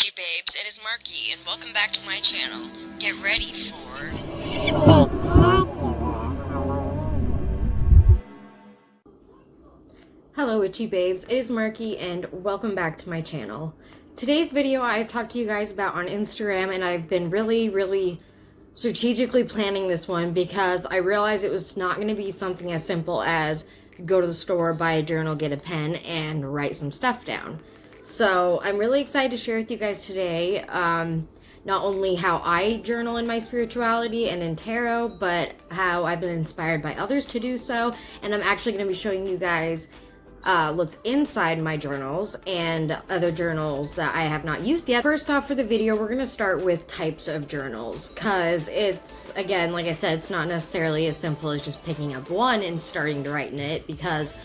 Witchy babes, it is Marky, and welcome back to my channel. Get ready for... Hello witchy babes, it is Marky, and welcome back to my channel. Today's video I've talked to you guys about on Instagram, and I've been really strategically planning this one because I realized it was not going to be something as simple as go to the store, buy a journal, get a pen, and write some stuff down. So I'm really excited to share with you guys today not only how I journal in my spirituality and in tarot, but how I've been inspired by others to do so. And I'm actually going to be showing you guys what's inside my journals and other journals that I have not used yet. First off, for the video, we're going to start with types of journals, because it's, again, like I said, it's not necessarily as simple as just picking up one and starting to write in it, because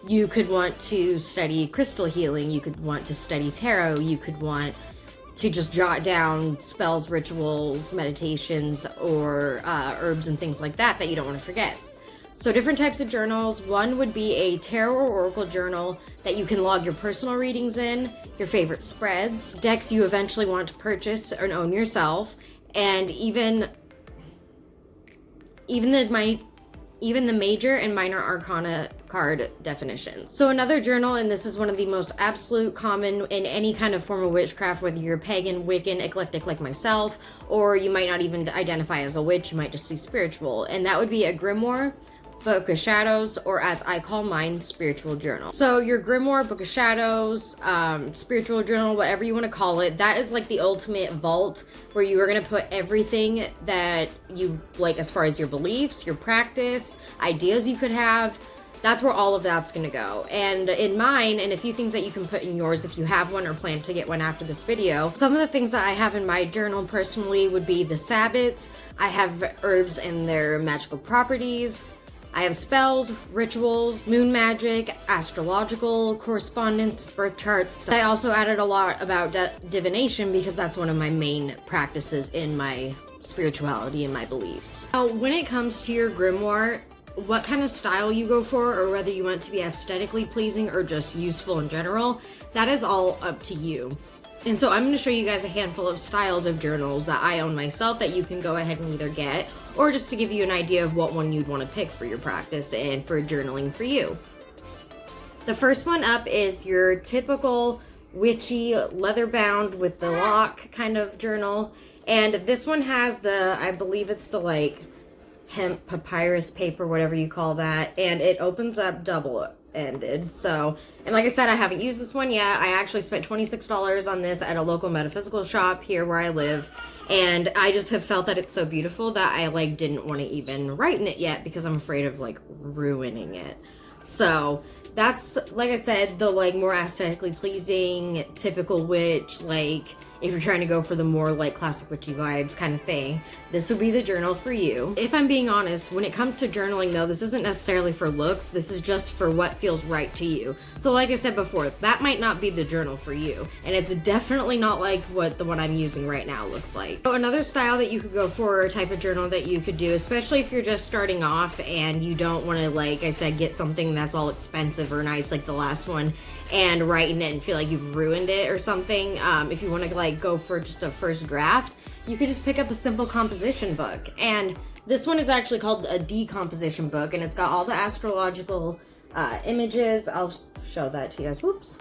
you could want to study crystal healing, you could want to study tarot, you could want to just jot down spells, rituals, meditations, or herbs and things like that you don't want to forget. So different types of journals. One would be a tarot or oracle journal that you can log your personal readings in, your favorite spreads, decks you eventually want to purchase and own yourself, and even the major and minor arcana card definitions. So another journal, and this is one of the most absolute common in any kind of form of witchcraft, whether you're pagan, Wiccan, eclectic like myself, or you might not even identify as a witch, you might just be spiritual, and that would be a grimoire, Book of Shadows, or as I call mine, spiritual journal. So your grimoire, Book of Shadows, spiritual journal, whatever you want to call it, that is like the ultimate vault where you are going to put everything that you like as far as your beliefs, your practice, ideas you could have. That's where all of that's going to go. And in mine, and a few things that you can put in yours if you have one or plan to get one after this video, some of the things that I have in my journal personally would be the Sabbats. I have herbs and their magical properties. I have spells, rituals, moon magic, astrological, correspondence, birth charts. I also added a lot about divination because that's one of my main practices in my spirituality and my beliefs. Now, when it comes to your grimoire, what kind of style you go for, or whether you want to be aesthetically pleasing or just useful in general, that is all up to you. And so I'm going to show you guys a handful of styles of journals that I own myself that you can go ahead and either get, or just to give you an idea of what one you'd want to pick for your practice and for journaling for you. The first one up is your typical witchy leather-bound with the lock kind of journal. And this one has the, I believe it's the like hemp papyrus paper, whatever you call that, and it opens up double-ended. So, and like I said, I haven't used this one yet. I actually spent $26 on this at a local metaphysical shop here where I live, and I just have felt that it's so beautiful that I like didn't want to even write in it yet because I'm afraid of like ruining it. So that's, like I said, the like more aesthetically pleasing, typical witch, like if you're trying to go for the more like classic witchy vibes kind of thing, this would be the journal for you. If I'm being honest, when it comes to journaling though, this isn't necessarily for looks, this is just for what feels right to you. So like I said before, that might not be the journal for you, and it's definitely not like what the one I'm using right now looks like. So another style that you could go for, or type of journal that you could do, especially if you're just starting off and you don't want to, like I said, get something that's all expensive or nice like the last one and write in it and feel like you've ruined it or something. If you want to like go for just a first draft, you could just pick up a simple composition book. And this one is actually called a decomposition book, and it's got all the astrological images. I'll show that to you guys. Whoops.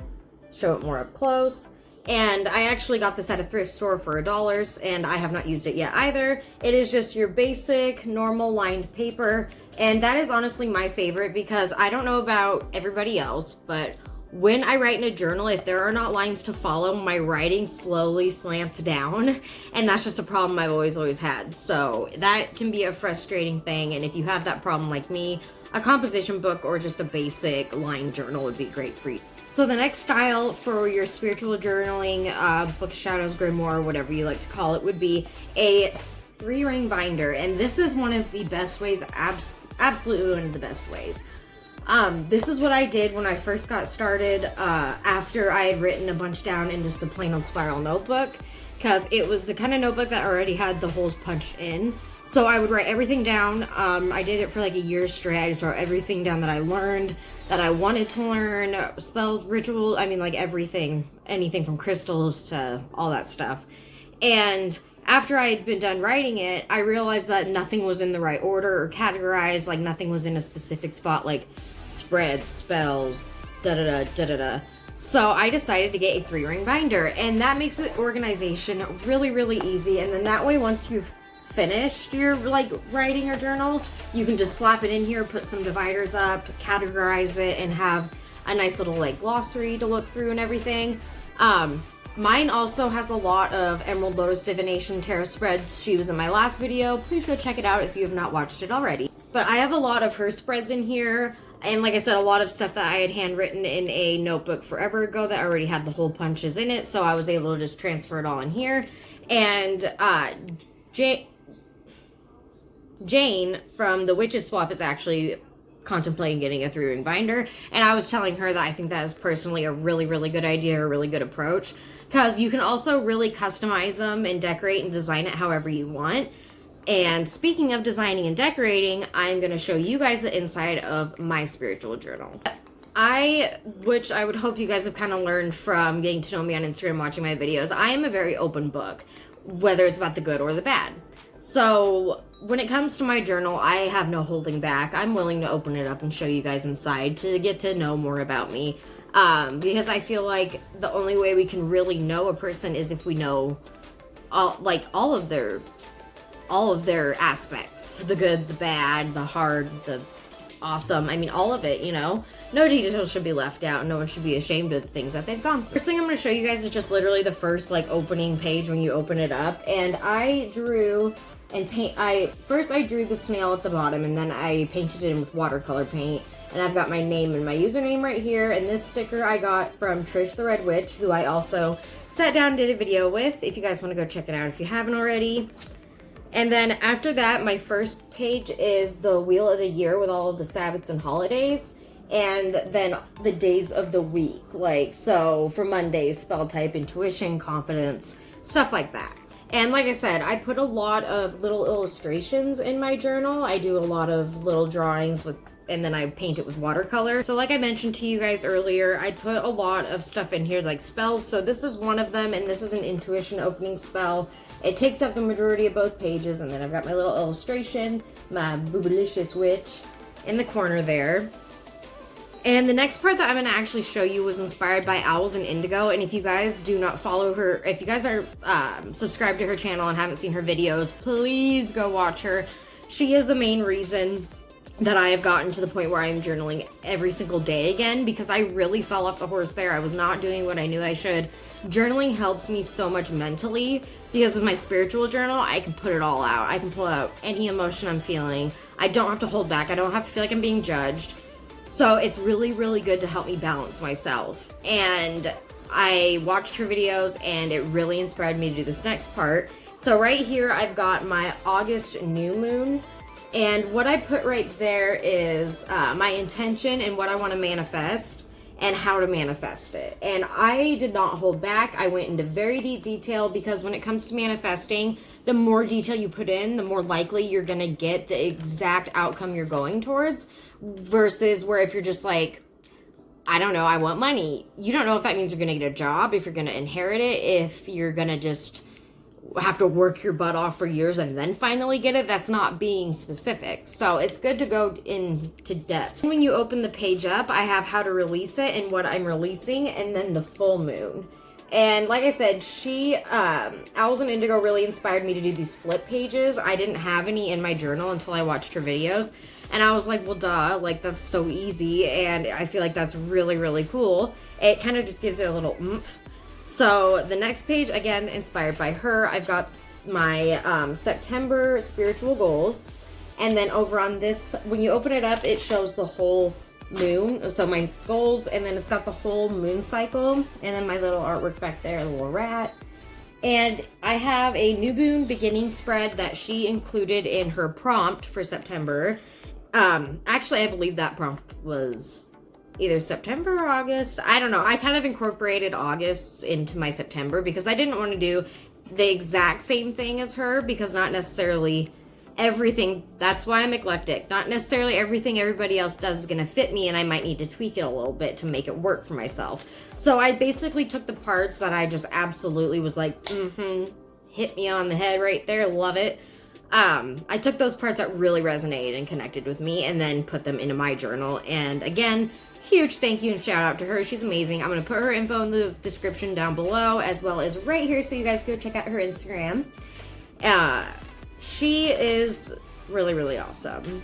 Show it more up close. And I actually got this at a thrift store for $1, and I have not used it yet either. It is just your basic, normal lined paper, and that is honestly my favorite because I don't know about everybody else, but when I write in a journal, if there are not lines to follow, my writing slowly slants down, and that's just a problem I've always had. So that can be a frustrating thing, and if you have that problem like me, a composition book or just a basic lined journal would be great for you. So the next style for your spiritual journaling, Book of Shadows, grimoire, whatever you like to call it, would be a 3-ring binder, and this is one of the best ways, absolutely one of the best ways. This is what I did when I first got started, after I had written a bunch down in just a plain old spiral notebook, because it was the kind of notebook that already had the holes punched in. So I would write everything down. I did it for like a year straight. I just wrote everything down that I learned, that I wanted to learn, spells, ritual, I mean like everything anything from crystals to all that stuff. And after I had been done writing it, I realized that nothing was in the right order or categorized, like nothing was in a specific spot, like spread, spells, da-da-da. So I decided to get a 3-ring binder, and that makes the organization really, really easy. And then that way, once you've finished your like writing or journal, you can just slap it in here, put some dividers up, categorize it, and have a nice little like glossary to look through and everything. Mine also has a lot of Emerald Lotus Divination Tarot spreads. She was in my last video. Please go check it out if you have not watched it already. But I have a lot of her spreads in here. And like I said, a lot of stuff that I had handwritten in a notebook forever ago that already had the hole punches in it. So I was able to just transfer it all in here. And Jane from the Witches Swap is actually contemplating getting a 3-ring binder, and I was telling her that I think that is personally a really, really good idea, a really good approach, because you can also really customize them and decorate and design it however you want. And speaking of designing and decorating, I'm going to show you guys the inside of my spiritual journal. Which I would hope you guys have kind of learned from getting to know me on Instagram, watching my videos, I am a very open book, whether it's about the good or the bad. So when it comes to my journal, I have no holding back. I'm willing to open it up and show you guys inside to get to know more about me. Because I feel like the only way we can really know a person is if we know all of their aspects. The good, the bad, the hard, the awesome. I mean, all of it, you know? No details should be left out. No one should be ashamed of the things that they've gone through. First thing I'm going to show you guys is just literally the first, like, opening page when you open it up. And I drew and first I drew the snail at the bottom, and then I painted it in with watercolor paint. And I've got my name and my username right here. And this sticker I got from Trish the Red Witch, who I also sat down and did a video with, if you guys want to go check it out if you haven't already. And then after that, my first page is the Wheel of the Year with all of the Sabbats and holidays. And then the days of the week. Like, so for Mondays, spell type, intuition, confidence, stuff like that. And like I said, I put a lot of little illustrations in my journal. I do a lot of little drawings and then I paint it with watercolor. So like I mentioned to you guys earlier, I put a lot of stuff in here, like spells. So this is one of them, and this is an intuition opening spell. It takes up the majority of both pages, and then I've got my little illustration, my Boobalicious Witch, in the corner there. And the next part that I'm going to actually show you was inspired by Owls and Indigo. And if you guys do not follow her, if you guys are subscribed to her channel and haven't seen her videos, please go watch her. She is the main reason that I have gotten to the point where I'm journaling every single day again, because I really fell off the horse there. I was not doing what I knew I should. Journaling helps me so much mentally, because with my spiritual journal, I can put it all out. I can pull out any emotion I'm feeling. I don't have to hold back. I don't have to feel like I'm being judged. So it's really, really good to help me balance myself. And I watched her videos and it really inspired me to do this next part. So right here, I've got my August new moon. And what I put right there is my intention and what I want to manifest and how to manifest it. And I did not hold back. I went into very deep detail, because when it comes to manifesting, the more detail you put in, the more likely you're going to get the exact outcome you're going towards, versus where if you're just like, I don't know, I want money. You don't know if that means you're going to get a job, if you're going to inherit it, if you're going to just have to work your butt off for years and then finally get it. That's not being specific. So it's good to go into depth. When you open the page up, I have how to release it and what I'm releasing, and then the full moon. And like I said, Owls and Indigo really inspired me to do these flip pages. I didn't have any in my journal until I watched her videos. And I was like, well, duh, like that's so easy. And I feel like that's really, really cool. It kind of just gives it a little oomph. So the next page, again, inspired by her, I've got my September spiritual goals. And then over on this, when you open it up, it shows the whole moon. So my goals, and then it's got the whole moon cycle. And then my little artwork back there, a little rat. And I have a new moon beginning spread that she included in her prompt for September. Actually, I believe that prompt was either September or August. I don't know. I kind of incorporated August's into my September because I didn't want to do the exact same thing as her, because not necessarily everything. That's why I'm eclectic. Not necessarily everything everybody else does is gonna fit me, and I might need to tweak it a little bit to make it work for myself. So I basically took the parts that I just absolutely was like, hit me on the head right there, love it. I took those parts that really resonated and connected with me and then put them into my journal. And again, huge thank you and shout out to her. She's amazing. I'm going to put her info in the description down below, as well as right here, so you guys go check out her Instagram. She is really, really awesome.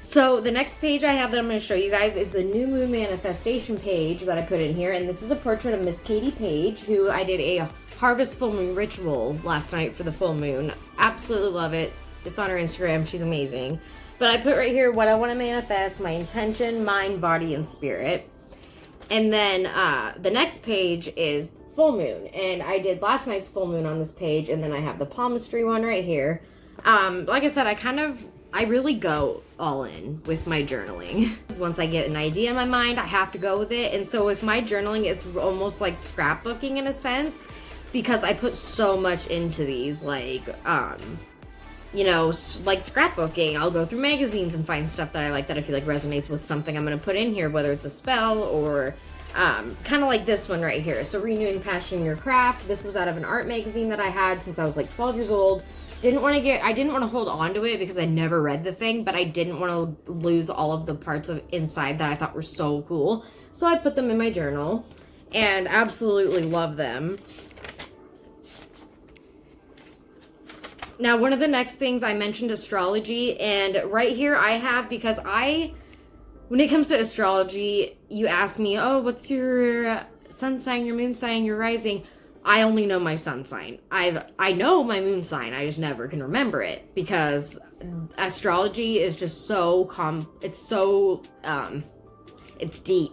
So the next page I have that I'm going to show you guys is the New Moon Manifestation page that I put in here. And this is a portrait of Miss Katie Page, who I did a Harvest Full Moon ritual last night for the full moon. Absolutely love it. It's on her Instagram. She's amazing. But I put right here what I want to manifest, my intention, mind, body, and spirit. And then the next page is full moon. And I did last night's full moon on this page. And then I have the palmistry one right here. Like I said, I really go all in with my journaling. Once I get an idea in my mind, I have to go with it. And so with my journaling, it's almost like scrapbooking in a sense, because I put so much into these, like, you know, like scrapbooking. I'll go through magazines and find stuff that I like, that I feel like resonates with something I'm going to put in here, whether it's a spell or kind of like this one right here. So renewing passion in your craft. This was out of an art magazine that I had since I was like 12 years old. I didn't want to hold on to it because I never read the thing, but I didn't want to lose all of the parts of inside that I thought were so cool. So I put them in my journal and absolutely love them. Now, one of the next things I mentioned astrology, and right here I have, because when it comes to astrology, you ask me, oh, what's your sun sign, your moon sign, your rising? I only know my sun sign. I know my moon sign, I just never can remember it, because astrology is just so it's deep.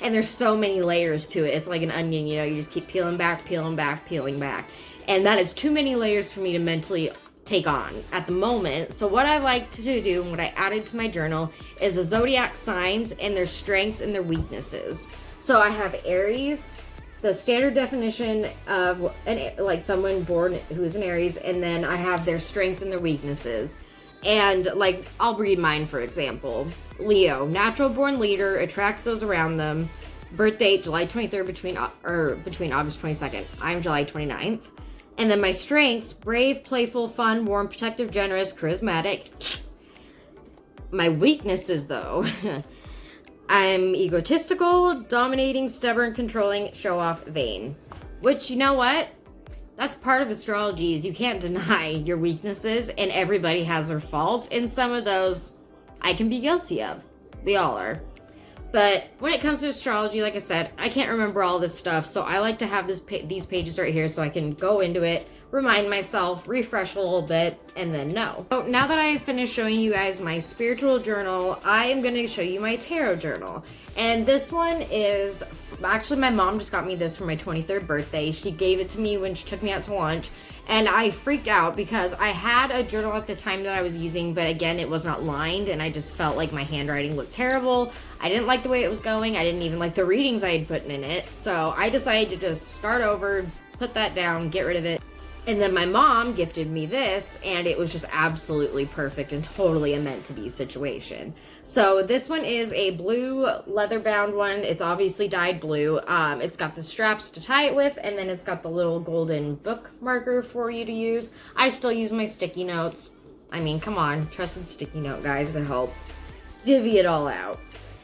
And there's so many layers to it. It's like an onion, you know, you just keep peeling back, peeling back, peeling back. And that is too many layers for me to mentally take on at the moment. So what I like to do and what I added to my journal is the zodiac signs and their strengths and their weaknesses. So I have Aries, the standard definition of like someone born who is an Aries, and then I have their strengths and their weaknesses. And like, I'll read mine for example. Leo, natural born leader, attracts those around them. Birth date July 23rd between August 22nd. I'm July 29th. And then my strengths: brave, playful, fun, warm, protective, generous, charismatic. My weaknesses, though, I'm egotistical, dominating, stubborn, controlling, show-off, vain. Which, you know what? That's part of astrology, is you can't deny your weaknesses, and everybody has their faults, and some of those I can be guilty of. We all are. But when it comes to astrology, like I said, I can't remember all this stuff, so I like to have these pages right here so I can go into it, remind myself, refresh a little bit, and then know. So now that I finished showing you guys my spiritual journal, I am going to show you my tarot journal. And this one is, actually my mom just got me this for my 23rd birthday. She gave it to me when she took me out to lunch. And I freaked out because I had a journal at the time that I was using, but again, it was not lined, and I just felt like my handwriting looked terrible. I didn't like the way it was going. I didn't even like the readings I had put in it. So I decided to just start over, put that down, get rid of it. And then my mom gifted me this, and it was just absolutely perfect and totally a meant-to-be situation. So this one is a blue leather-bound one. It's obviously dyed blue. It's got the straps to tie it with, and then it's got the little golden book marker for you to use. I still use my sticky notes. I mean, come on, trusted sticky note guys to help divvy it all out.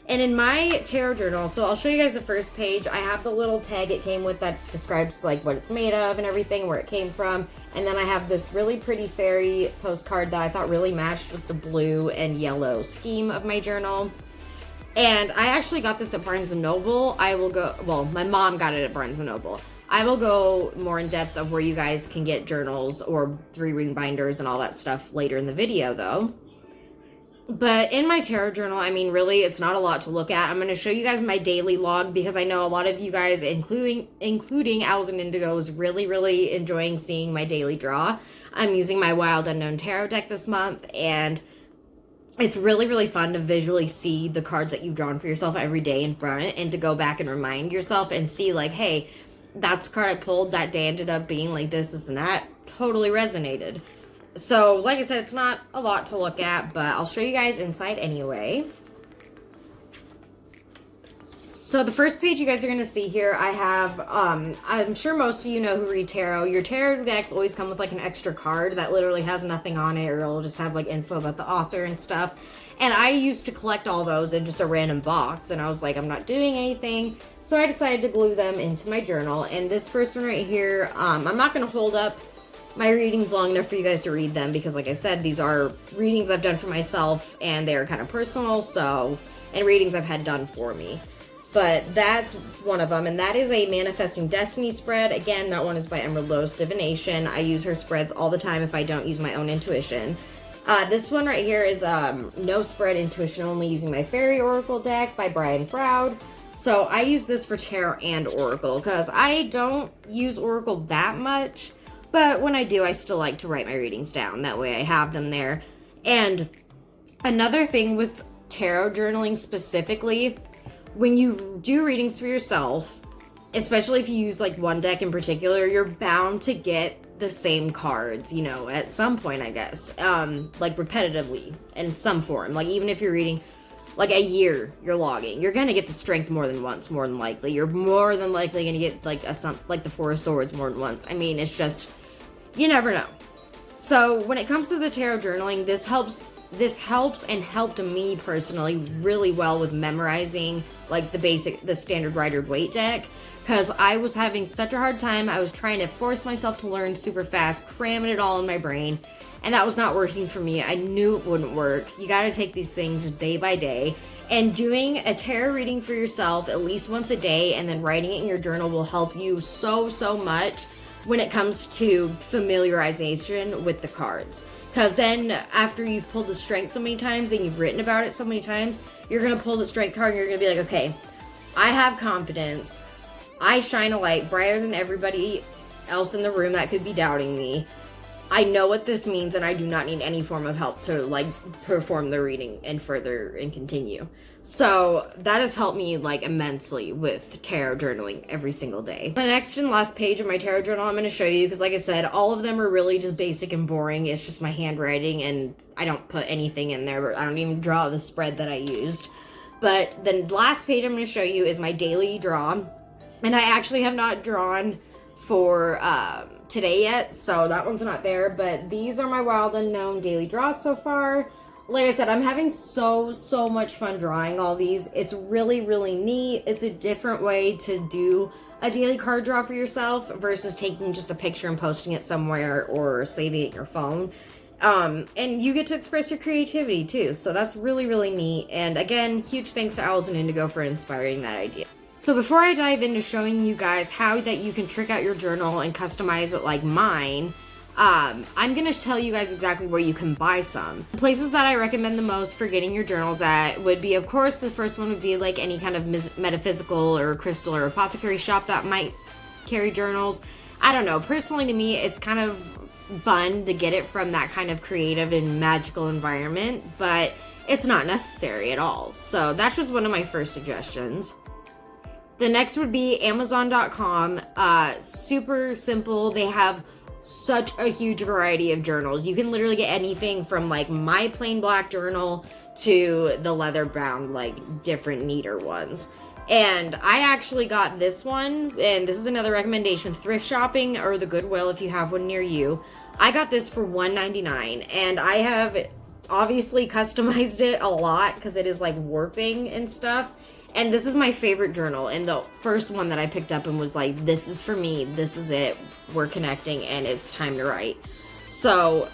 And in my tarot journal, so I'll show you guys the first page. I have the little tag it came with that describes like what it's made of and everything, where it came from. And then I have this really pretty fairy postcard that I thought really matched with the blue and yellow scheme of my journal. And I actually got this at Barnes & Noble. My mom got it at Barnes & Noble. I will go more in depth of where you guys can get journals or 3-ring binders and all that stuff later in the video though. But in my tarot journal, I mean, really, it's not a lot to look at. I'm going to show you guys my daily log because I know a lot of you guys, including Owls and Indigos, really, really enjoying seeing my daily draw. I'm using my Wild Unknown Tarot deck this month, and it's really, really fun to visually see the cards that you've drawn for yourself every day in front, and to go back and remind yourself and see, like, hey, that's card I pulled that day ended up being like this, and that. Totally resonated. So, like I said, it's not a lot to look at, but I'll show you guys inside anyway. So the first page you guys are going to see here, I have, I'm sure most of you know who read tarot. Your tarot decks always come with like an extra card that literally has nothing on it, or it'll just have like info about the author and stuff. And I used to collect all those in just a random box, and I was like, I'm not doing anything. So I decided to glue them into my journal. And this first one right here, I'm not going to hold up my readings long enough for you guys to read them, because like I said, these are readings I've done for myself, and they are kind of personal, so, and readings I've had done for me. But that's one of them, and that is a Manifesting Destiny spread. Again, that one is by Emerald Lowe's Divination. I use her spreads all the time if I don't use my own intuition. This one right here is no spread, intuition only, using my Fairy Oracle deck by Brian Froud. So I use this for tarot and oracle, because I don't use oracle that much, but when I do, I still like to write my readings down. That way I have them there. And another thing with tarot journaling specifically, when you do readings for yourself, especially if you use like one deck in particular, you're bound to get the same cards, you know, at some point, I guess, like repetitively in some form. Like even if you're reading like a year, you're logging, you're gonna get the strength more than once, more than likely. You're more than likely gonna get like like the Four of Swords more than once. I mean, it's just, you never know. So when it comes to the tarot journaling, this helps and helped me personally really well with memorizing like the standard Rider-Waite deck, because I was having such a hard time. I was trying to force myself to learn super fast, cramming it all in my brain, and that was not working for me. I knew it wouldn't work. You got to take these things day by day, and doing a tarot reading for yourself at least once a day and then writing it in your journal will help you so much when it comes to familiarization with the cards. Because then after you've pulled the strength so many times and you've written about it so many times, you're going to pull the strength card and you're going to be like, okay, I have confidence. I shine a light brighter than everybody else in the room that could be doubting me. I know what this means, and I do not need any form of help to like perform the reading and further and continue. So that has helped me like immensely with tarot journaling every single day. The next and last page of my tarot journal I'm going to show you, because like I said, all of them are really just basic and boring. It's just my handwriting, and I don't put anything in there. I don't even draw the spread that I used. But the last page I'm going to show you is my daily draw, and I actually have not drawn for today yet, so that one's not there, but these are my Wild Unknown daily draws so far. Like I said, I'm having so much fun drawing all these. It's really neat. It's a different way to do a daily card draw for yourself versus taking just a picture and posting it somewhere or saving it in your phone. And you get to express your creativity too, so that's really neat. And again, huge thanks to Owls and Indigo for inspiring that idea. So before I dive into showing you guys how that you can trick out your journal and customize it like mine, I'm going to tell you guys exactly where you can buy some. The places that I recommend the most for getting your journals at would be, of course, the first one would be like any kind of metaphysical or crystal or apothecary shop that might carry journals. I don't know. Personally, to me, it's kind of fun to get it from that kind of creative and magical environment, but it's not necessary at all. So that's just one of my first suggestions. The next would be Amazon.com. Super simple. They have such a huge variety of journals. You can literally get anything from like my plain black journal to the Leatherbound, like different neater ones. And I actually got this one, and this is another recommendation, thrift shopping or the Goodwill if you have one near you. I got this for $1.99, and I have obviously customized it a lot because it is like warping and stuff. And this is my favorite journal, and the first one that I picked up and was like, this is for me, this is it, we're connecting, and it's time to write. So,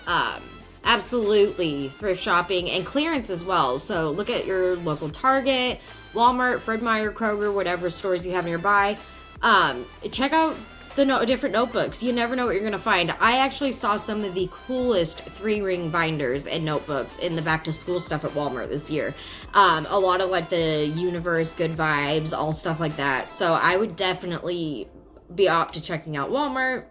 absolutely thrift shopping and clearance as well. So look at your local Target, Walmart, Fred Meyer, Kroger, whatever stores you have nearby. Check out the different notebooks. You never know what you're going to find. I actually saw some of the coolest 3-ring binders and notebooks in the back to school stuff at Walmart this year. A lot of like the Universe, Good Vibes, all stuff like that. So I would definitely be up to checking out Walmart.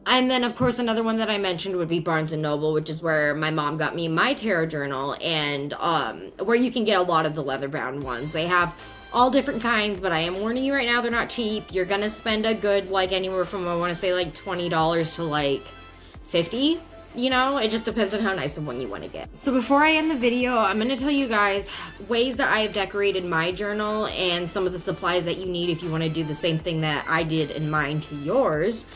And then, of course, another one that I mentioned would be Barnes & Noble, which is where my mom got me my tarot journal, and where you can get a lot of the leather-bound ones. They have all different kinds, but I am warning you right now, they're not cheap. You're going to spend a good, like, anywhere from, I want to say, like, $20 to, like, $50. You know, it just depends on how nice of one you want to get. So before I end the video, I'm going to tell you guys ways that I have decorated my journal and some of the supplies that you need if you want to do the same thing that I did in mine to yours.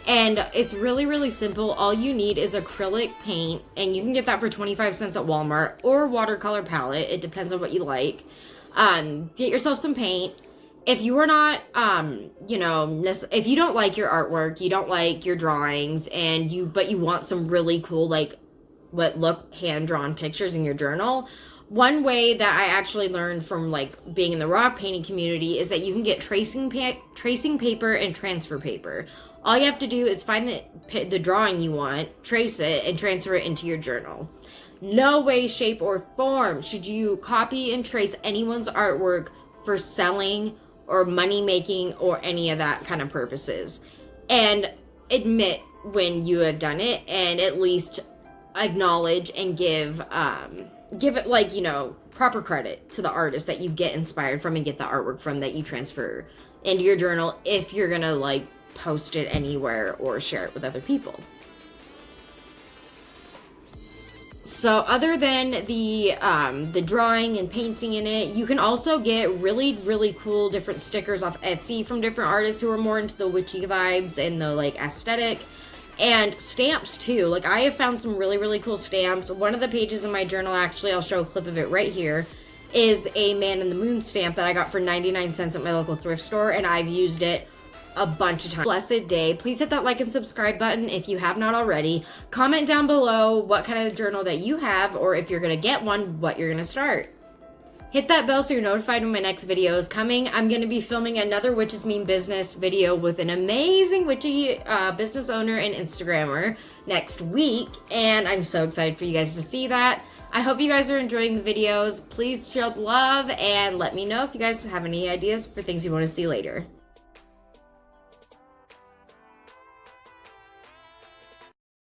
And it's really, really simple. All you need is acrylic paint, and you can get that for 25 cents at Walmart, or watercolor palette. It depends on what you like. Get yourself some paint. If you are not, you know, if you don't like your artwork, you don't like your drawings, but you want some really cool, like, what look hand-drawn pictures in your journal, one way that I actually learned from, like, being in the rock painting community is that you can get tracing paper and transfer paper. All you have to do is find the drawing you want, trace it, and transfer it into your journal. No way, shape, or form should you copy and trace anyone's artwork for selling or money making or any of that kind of purposes. And admit when you have done it, and at least acknowledge and give it, like, you know, proper credit to the artist that you get inspired from and get the artwork from that you transfer into your journal if you're gonna, like, post it anywhere or share it with other people. So other than the drawing and painting in it, you can also get really, really cool different stickers off Etsy from different artists who are more into the witchy vibes and the, like, aesthetic. And stamps too. Like, I have found some really, really cool stamps. One of the pages in my journal, actually, I'll show a clip of it right here, is a Man in the Moon stamp that I got for 99 cents at my local thrift store, and I've used it a bunch of times. Blessed day. Please hit that like and subscribe button if you have not already. Comment down below what kind of journal that you have, or if you're gonna get one, what you're gonna start. Hit that bell so you're notified when my next video is coming. I'm going to be filming another Witches Mean Business video with an amazing witchy business owner and Instagrammer next week, and I'm so excited for you guys to see that. I hope you guys are enjoying the videos. Please show love and let me know if you guys have any ideas for things you want to see later.